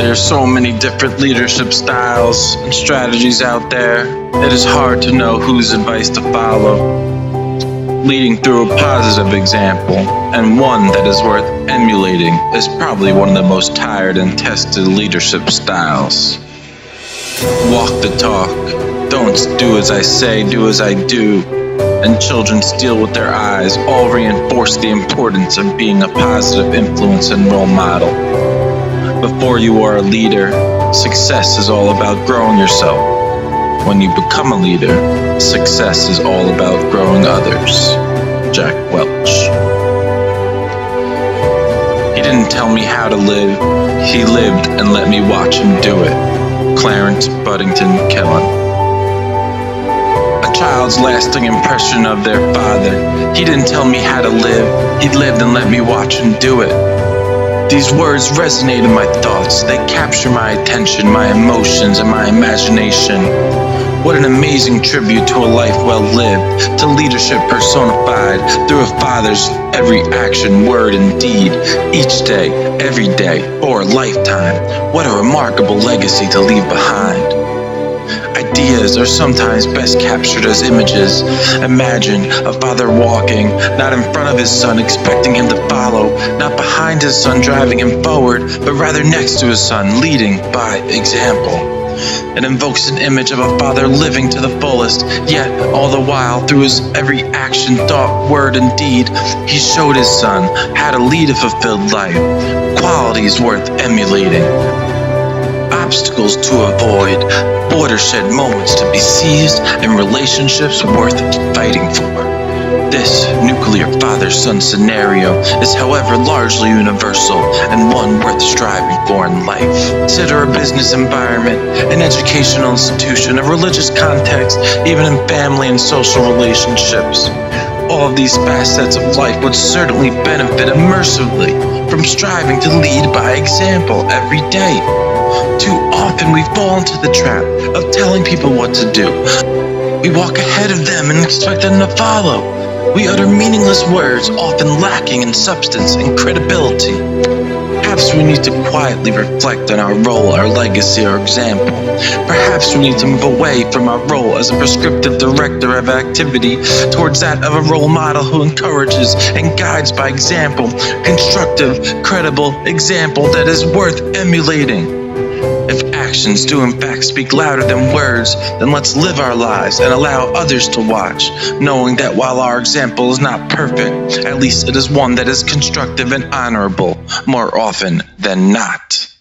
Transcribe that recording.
There are so many different leadership styles and strategies out there. It is hard to know whose advice to follow. Leading through a positive example, and one that is worth emulating, is probably one of the most tired and tested leadership styles. Walk the talk. Don't do as I say, do as I do. And children steal with their eyes all reinforce the importance of being a positive influence and role model. Before you are a leader, success is all about growing yourself. When you become a leader, success is all about growing others. Jack Welch. He didn't tell me how to live, he lived and let me watch him do it. Clarence Buddington Killen. A child's lasting impression of their father. He didn't tell me how to live, he lived and let me watch him do it. These words resonate in my thoughts. They capture my attention, my emotions, and my imagination. What an amazing tribute to a life well lived, to leadership personified through a father's every action, word, and deed, each day, every day, for a lifetime. What a remarkable legacy to leave behind. Ideas are sometimes best captured as images. Imagine a father walking, not in front of his son expecting him to follow, not behind his son driving him forward, but rather next to his son, leading by example. It invokes an image of a father living to the fullest, yet all the while, through his every action, thought, word, and deed, he showed his son how to lead a fulfilled life, qualities worth emulating. Obstacles to avoid, watershed moments to be seized, and relationships worth fighting for. This nuclear father-son scenario is, however, largely universal and one worth striving for in life. Consider a business environment, an educational institution, a religious context, even in family and social relationships. All of these facets of life would certainly benefit immersively from striving to lead by example every day. Too often we fall into the trap of telling people what to do. We walk ahead of them and expect them to follow. We utter meaningless words, often lacking in substance and credibility. Perhaps we need to quietly reflect on our role, our legacy, our example. Perhaps we need to move away from our role as a prescriptive director of activity towards that of a role model who encourages and guides by example, constructive, credible example that is worth emulating. If actions do in fact speak louder than words, then let's live our lives and allow others to watch, knowing that while our example is not perfect, at least it is one that is constructive and honorable more often than not.